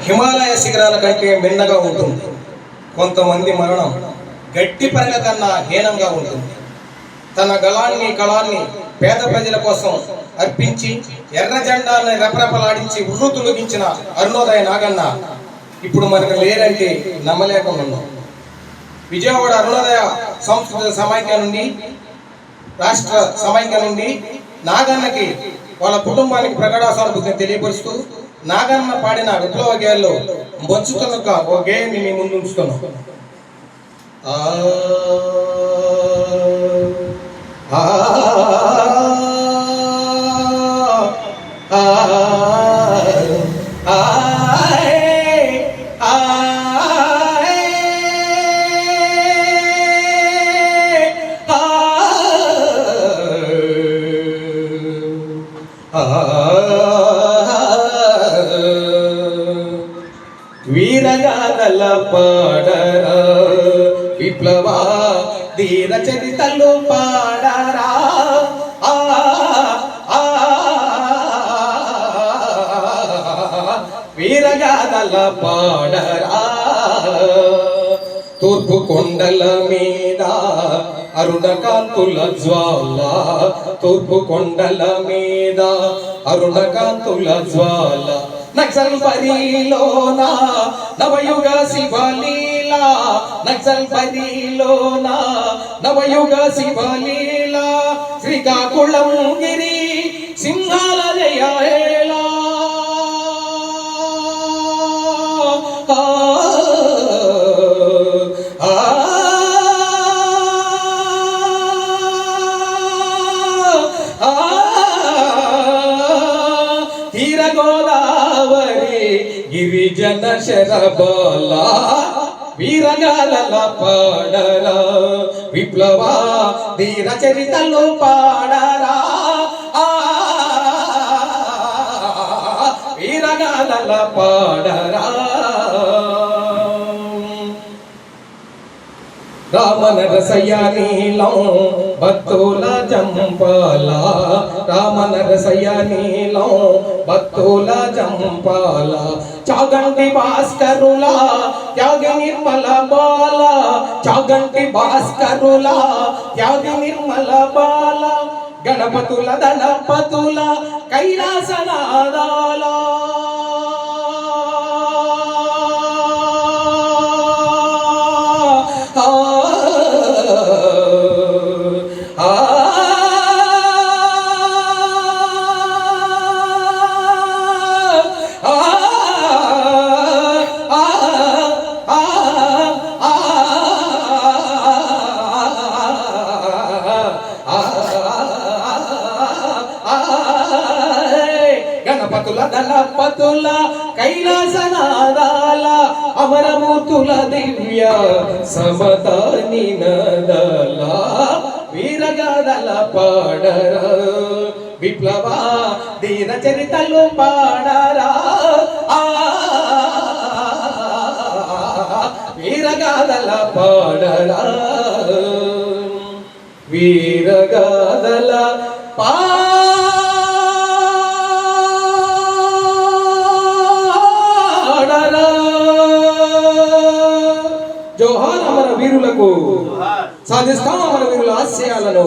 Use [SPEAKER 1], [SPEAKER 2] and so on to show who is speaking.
[SPEAKER 1] హిమాలయ శిఖరాల కంటే మిన్నగా ఉంటుంది. కొంతమంది మరణం గట్టి పరగ కన్నా హీనంగా ఉంటుంది. తన గళాన్ని కళాన్ని పేద ప్రజల కోసం అర్పించి ఎర్ర జెండాన్ని రెపరెపలాడించి ఉర్రు తొలగించిన అరుణోదయ నాగన్న ఇప్పుడు మనకు లేరంటే నమ్మలేకుండా. విజయవాడ అరుణోదయ సంస్కృత సమైక్య నుండి, రాష్ట్ర సమైక్య నుండి నాగన్నకి వాళ్ళ కుటుంబానికి ప్రగాఢాసానుభూతిని తెలియపరుస్తూ నాగన్న పాడిన విప్లవ గేయాల్లో బొచ్చుతున్న ఓ గేయాన్ని మీ ముందు ఉంచుతున్నాం. వీరగాథల పాడరా విప్లవ ధీర చరితలు పాడరా, వీరగాథల పాడరా. తూర్పు కొండల మీద అరుణకాంతుల జ్వాల, తూర్పు కొండల మీద అరుణకాంతుల జ్వాల. నక్సల్ బరిలోనా నవయుగ శివలీలా, నక్సల్ బరిలోనా నవయుగ శివలీలా. శ్రీకాకుళం గిరి సింహాల జయలా, తీర గోదావరి గిరిజన శరబాల. వీరగాథల పాడరా విప్లవ ధీర చరితలు పాడరా, వీరగాథల పాడరా. రామనరసయ్య నీలం భక్తుల జంపాల, రామనరసయ్య నీలం భక్తుల జంపాల. చాగంటి భాస్కరుల త్యాగి నిర్మల బాల, చాగంటి భాస్కరుల త్యాగి నిర్మల బాల. గణపతుల దళపతుల కైలాసనాదాల, గణపతుల దళపతుల కైలాసనాదాల. అమరమూర్తుల దివ్య సమతాని నదల. వీరగాథల పాడరా విప్లవ ధీర చరితలు పాడరా, వీరగాథల పాడరా, వీరగాథల పాడరా. జోహార్ అమర వీరులకు, సాధిస్తాం అమర వీరుల ఆశయాలను.